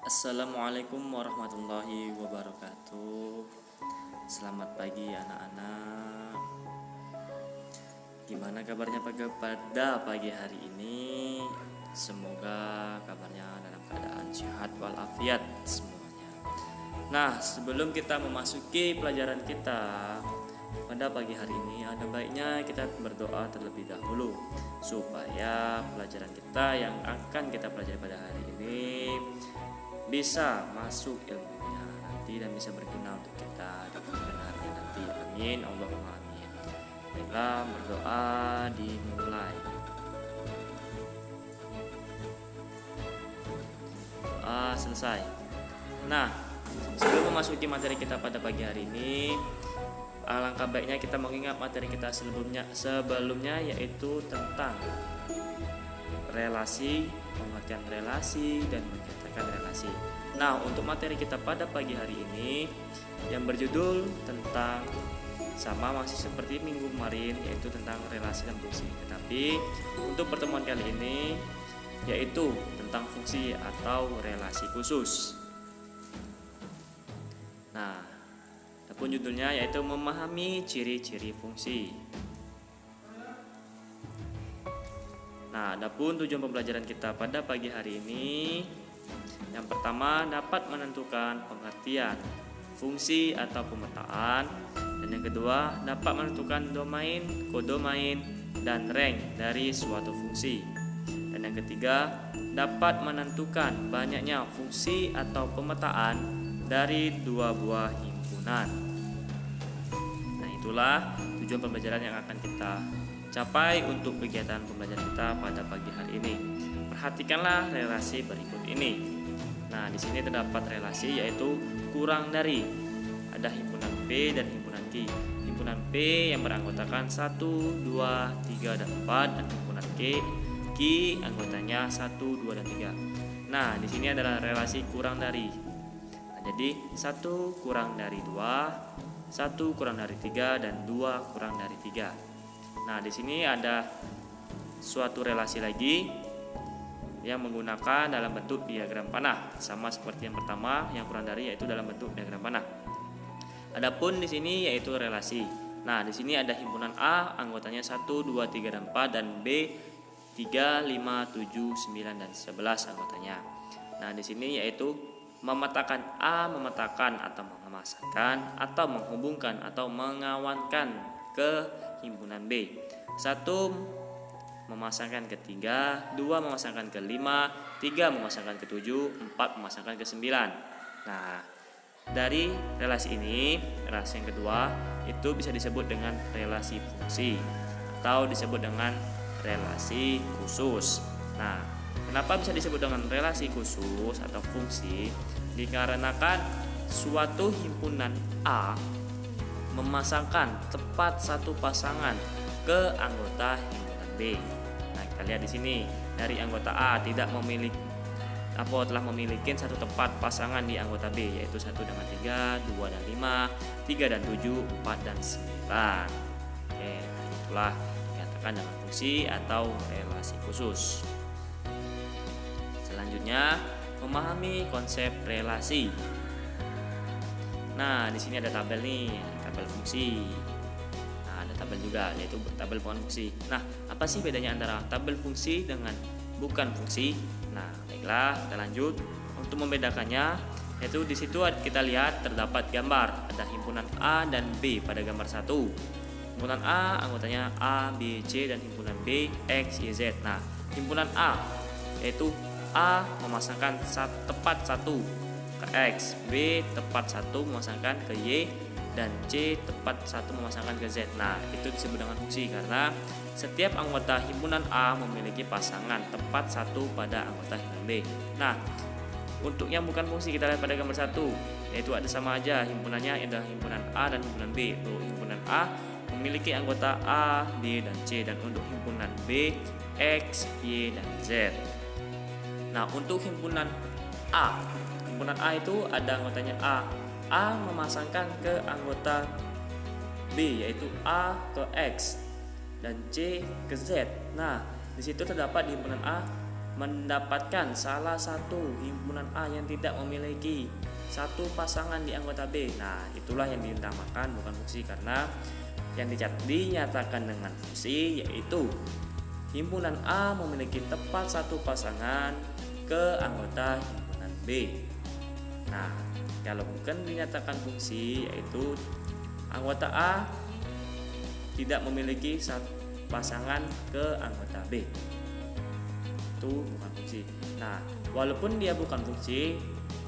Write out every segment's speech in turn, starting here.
Assalamualaikum warahmatullahi wabarakatuh. Selamat pagi anak-anak. Gimana kabarnya pada pagi hari ini? Semoga kabarnya dalam keadaan sehat walafiat semuanya. Nah, sebelum kita memasuki pelajaran kita pada pagi hari ini, ada baiknya kita berdoa terlebih dahulu supaya pelajaran kita yang akan kita pelajari pada hari ini bisa masuk ilmunya nanti dan bisa berguna untuk kita di kemudian harinya nanti. Amin, Allahumma amin. Baiklah, berdoa dimulai. Doa selesai. Nah, sebelum memasuki materi kita pada pagi hari ini, alangkah baiknya kita mengingat materi kita sebelumnya yaitu tentang relasi, pengertian relasi, dan menyatakan relasi. Nah, untuk materi kita pada pagi hari ini yang berjudul tentang sama masih seperti minggu kemarin, yaitu tentang relasi dan fungsi. Tetapi untuk pertemuan kali ini yaitu tentang fungsi atau relasi khusus. Nah, adapun judulnya yaitu memahami ciri-ciri fungsi. Nah, adapun tujuan pembelajaran kita pada pagi hari ini, yang pertama dapat menentukan pengertian fungsi atau pemetaan, dan yang kedua dapat menentukan domain, kodomain, dan rank dari suatu fungsi, dan yang ketiga dapat menentukan banyaknya fungsi atau pemetaan dari dua buah himpunan. Nah, itulah tujuan pembelajaran yang akan kita capai untuk kegiatan pembelajaran kita pada pagi hari ini. Perhatikanlah relasi berikut ini. Nah, di sini terdapat relasi yaitu kurang dari. Ada himpunan P dan himpunan Q. Himpunan P yang beranggotakan 1, 2, 3, dan 4, dan himpunan Q anggotanya 1, 2, dan 3. Nah, di sini adalah relasi kurang dari. Nah, jadi 1 kurang dari 2, 1 kurang dari 3, dan 2 kurang dari 3. Nah, di sini ada suatu relasi lagi yang menggunakan dalam bentuk diagram panah, sama seperti yang pertama, yang kurang dari yaitu dalam bentuk diagram panah. Adapun di sini yaitu relasi. Nah, di sini ada himpunan A anggotanya 1, 2, 3, dan 4, dan B 3, 5, 7, 9, dan 11 anggotanya. Nah, di sini yaitu memetakan A, memetakan atau memasangkan atau menghubungkan atau mengawankan ke himpunan B. 1 memasangkan ke 3, 2 memasangkan ke 5, 3 memasangkan ke 7, 4 memasangkan ke 9. Nah, dari relasi ini, relasi yang kedua itu bisa disebut dengan relasi fungsi atau disebut dengan relasi khusus. Nah, kenapa bisa disebut dengan relasi khusus atau fungsi? Dikarenakan suatu himpunan A memasangkan tepat satu pasangan ke anggota himpunan B. Nah, kita lihat di sini dari anggota A telah memiliki satu tepat pasangan di anggota B, yaitu 1 dengan 3, 2 dan 5, 3 dan 7, 4 dan 9. Oke, nah itulah dikatakan dengan fungsi atau relasi khusus. Selanjutnya, memahami konsep relasi. Nah, di sini ada tabel nih, tabel fungsi. Nah, ada tabel juga, yaitu tabel bukan fungsi. Nah, apa sih bedanya antara tabel fungsi dengan bukan fungsi? Nah, baiklah, kita lanjut. Untuk membedakannya, yaitu di situ kita lihat terdapat gambar. Ada himpunan A dan B pada gambar 1. Himpunan A anggotanya A, B, C, dan himpunan B X, Y, Z. Nah, himpunan A yaitu A memasangkan tepat 1 ke X, B tepat 1 memasangkan ke Y, dan C tepat 1 memasangkan ke Z. Nah, itu disebut dengan fungsi karena setiap anggota himpunan A memiliki pasangan tepat 1 pada anggota himpunan B. Nah, untuk yang bukan fungsi kita lihat pada gambar 1, yaitu ada sama aja himpunannya, ada himpunan A dan himpunan B. Untuk himpunan A memiliki anggota A, B, dan C, dan untuk himpunan B X, Y, dan Z. Nah, untuk himpunan A itu ada anggotanya A. A memasangkan ke anggota B, yaitu A ke X dan C ke Z. Nah, di situ terdapat di himpunan A mendapatkan salah satu himpunan A yang tidak memiliki satu pasangan di anggota B. Nah, itulah yang dinamakan bukan fungsi, karena yang dinyatakan dengan fungsi yaitu himpunan A memiliki tepat satu pasangan ke anggota himpunan B. Nah, kalau bukan dinyatakan fungsi yaitu anggota A tidak memiliki satu pasangan ke anggota B. Itu bukan fungsi. Nah, walaupun dia bukan fungsi,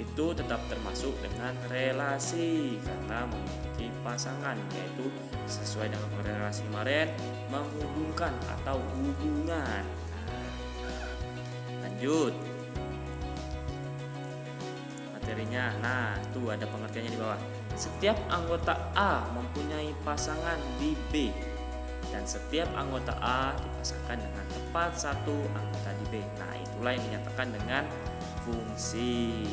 itu tetap termasuk dengan relasi karena memiliki pasangan, yaitu sesuai dengan relasi kemarin, menghubungkan atau hubungan. Lanjut materinya. Nah, itu ada pengertiannya di bawah. Setiap anggota A mempunyai pasangan di B, dan setiap anggota A dipasangkan dengan tepat satu anggota di B. Nah, itulah yang dinyatakan dengan fungsi.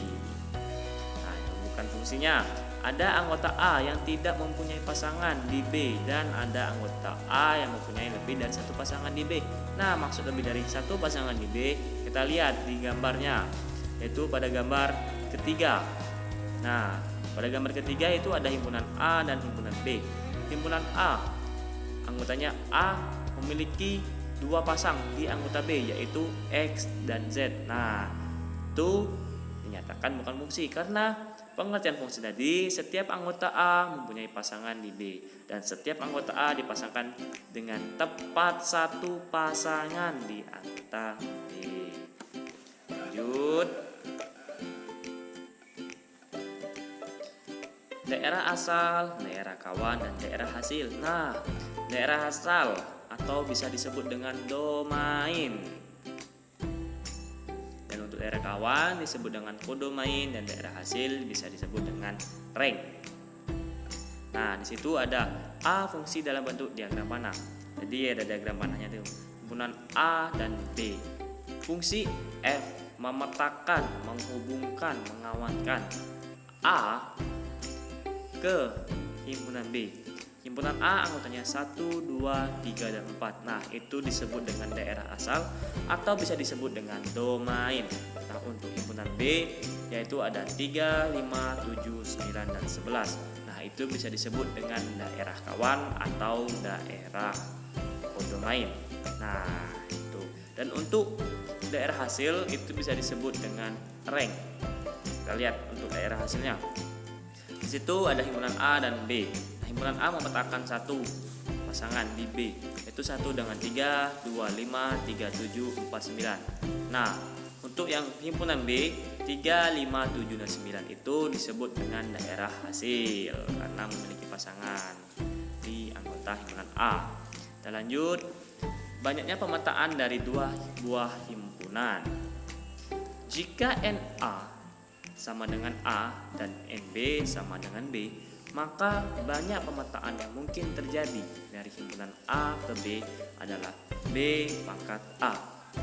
Nah, yang bukan fungsinya, ada anggota A yang tidak mempunyai pasangan di B, dan ada anggota A yang mempunyai lebih dari satu pasangan di B. Nah, maksud lebih dari satu pasangan di B, kita lihat di gambarnya, yaitu pada gambar ketiga. Nah, pada gambar ketiga itu ada himpunan A dan himpunan B. Himpunan A, anggotanya A memiliki dua pasang di anggota B, yaitu X dan Z. Nah, itu dinyatakan bukan fungsi karena pengertian fungsi tadi, setiap anggota A mempunyai pasangan di B, dan setiap anggota A dipasangkan dengan tepat satu pasangan di anggota B. Lanjut. Daerah asal, daerah kawan, dan daerah hasil. Nah, daerah asal atau bisa disebut dengan domain, dan untuk daerah kawan disebut dengan kodomain, dan daerah hasil bisa disebut dengan rank. Nah, di situ ada A fungsi dalam bentuk diagram panah. Jadi ada diagram panahnya tuh. Himpunan A dan B. Fungsi F memetakan, menghubungkan, mengawankan A ke himpunan B. Himpunan A anggotanya 1, 2, 3, dan 4. Nah, itu disebut dengan daerah asal atau bisa disebut dengan domain. Nah, untuk himpunan B yaitu ada 3, 5, 7, 9, dan 11. Nah, itu bisa disebut dengan daerah kawan atau daerah kodomain. Nah, itu. Dan untuk daerah hasil itu bisa disebut dengan rank. Kita lihat untuk daerah hasilnya. Di situ ada himpunan A dan B. Nah, himpunan A memetakan satu pasangan di B, yaitu 1 dengan 3, 2, 5, 3, 7, 4, 9. Nah, untuk yang himpunan B 3, 5, 7, dan 9 itu disebut dengan daerah hasil karena memiliki pasangan di anggota himpunan A. Kita lanjut. Banyaknya pemetaan dari dua buah himpunan. Jika NA sama dengan A dan NB sama dengan B, maka banyak pemetaan yang mungkin terjadi dari himpunan A ke B adalah B pangkat A,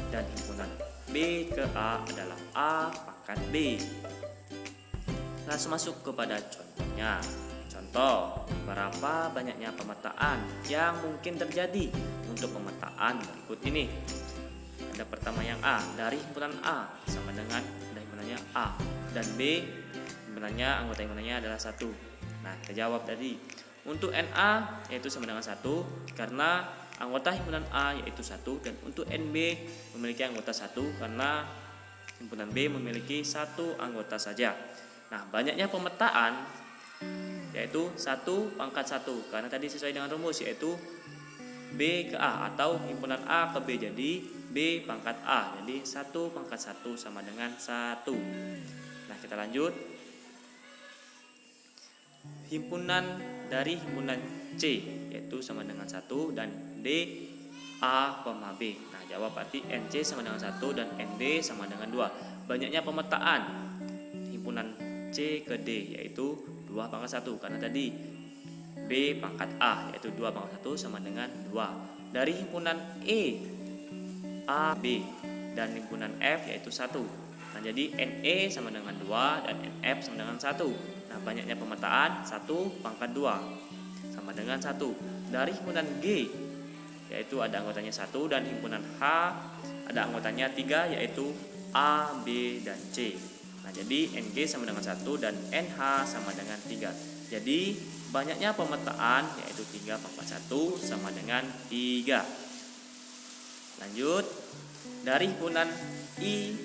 dan himpunan B ke A adalah A pangkat B. Langsung masuk kepada contohnya. Contoh, berapa banyaknya pemetaan yang mungkin terjadi untuk pemetaan berikut ini. Ada pertama yang A, dari himpunan A sama dengan himpunannya A, dan B himpunannya, anggota himpunannya adalah 1. Nah, kita jawab tadi. Untuk NA yaitu sama dengan 1 karena anggota himpunan A yaitu 1, dan untuk NB memiliki anggota 1 karena himpunan B memiliki 1 anggota saja. Nah, banyaknya pemetaan yaitu 1 pangkat 1 karena tadi sesuai dengan rumus yaitu B ke A atau himpunan A ke B, jadi B pangkat A, jadi 1 pangkat 1 sama dengan 1. Nah, kita lanjut. Himpunan dari himpunan C yaitu sama dengan 1 dan D A, B. Nah, jawab berarti NC sama dengan 1 dan ND sama dengan 2. Banyaknya pemetaan himpunan C ke D yaitu 2 pangkat 1 karena tadi B pangkat A yaitu 2 pangkat 1 sama dengan 2. Dari himpunan E A, B, dan himpunan F yaitu 1. Nah, jadi NE sama dengan 2 dan NF sama dengan 1. Nah, banyaknya pemetaan 1 pangkat 2 sama dengan 1. Dari himpunan G yaitu ada anggotanya 1, dan himpunan H ada anggotanya 3, yaitu A, B, dan C. Nah, jadi NG sama dengan 1 dan NH sama dengan 3. Jadi banyaknya pemetaan yaitu 3 pangkat 1 sama dengan 3. Lanjut, dari himpunan I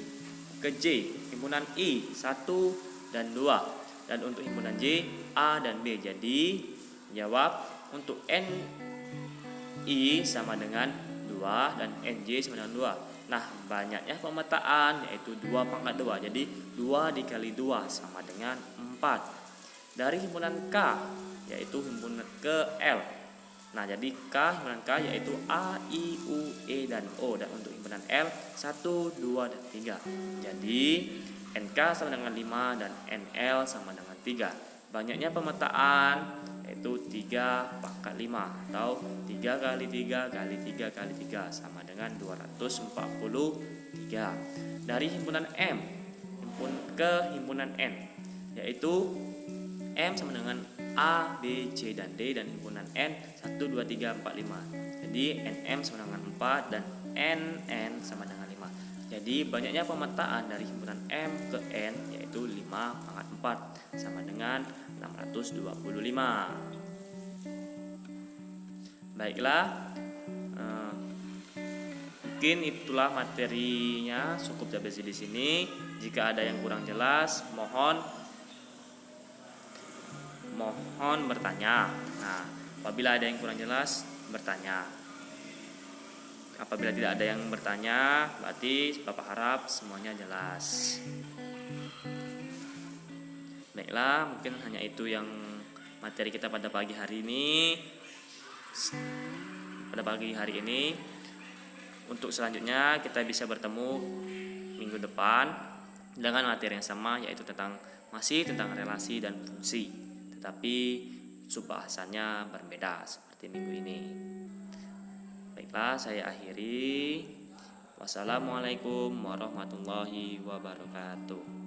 ke J, himpunan I 1 dan 2, dan untuk himpunan J A dan B. Jadi jawab untuk NI sama dengan 2 dan NJ sama dengan 2. Nah, banyaknya pemetaan yaitu 2 pangkat 2. Jadi 2 dikali 2 sama dengan 4. Dari himpunan K yaitu himpunan ke L. Nah, jadi himpunan K yaitu A, I, U, E, dan O. Dan untuk himpunan L 1, 2, dan 3. Jadi NK sama dengan 5 dan NL sama dengan 3. Banyaknya pemetaan yaitu 3 pangkat 5 atau 3 kali 3 kali 3 kali 3 sama dengan 243. Dari himpunan M ke himpunan N yaitu M sama dengan A, B, C, dan D, dan himpunan N 1, 2, 3, 4, 5. Jadi NM sama dengan 4 dan NN sama dengan 5. Jadi banyaknya pemetaan dari himpunan M ke N yaitu 5 pangkat 4 sama dengan 625. Baiklah, mungkin itulah materinya, cukup sampai di sini. Jika ada yang kurang jelas, mohon bertanya. Nah, apabila ada yang kurang jelas, bertanya. Apabila tidak ada yang bertanya, berarti Bapak harap semuanya jelas. Baiklah, mungkin hanya itu yang materi kita pada pagi hari ini. Untuk selanjutnya kita bisa bertemu minggu depan dengan materi yang sama, yaitu masih tentang relasi dan fungsi, tetapi subbahasannya berbeda seperti minggu ini. Baiklah, saya akhiri. Wassalamualaikum warahmatullahi wabarakatuh.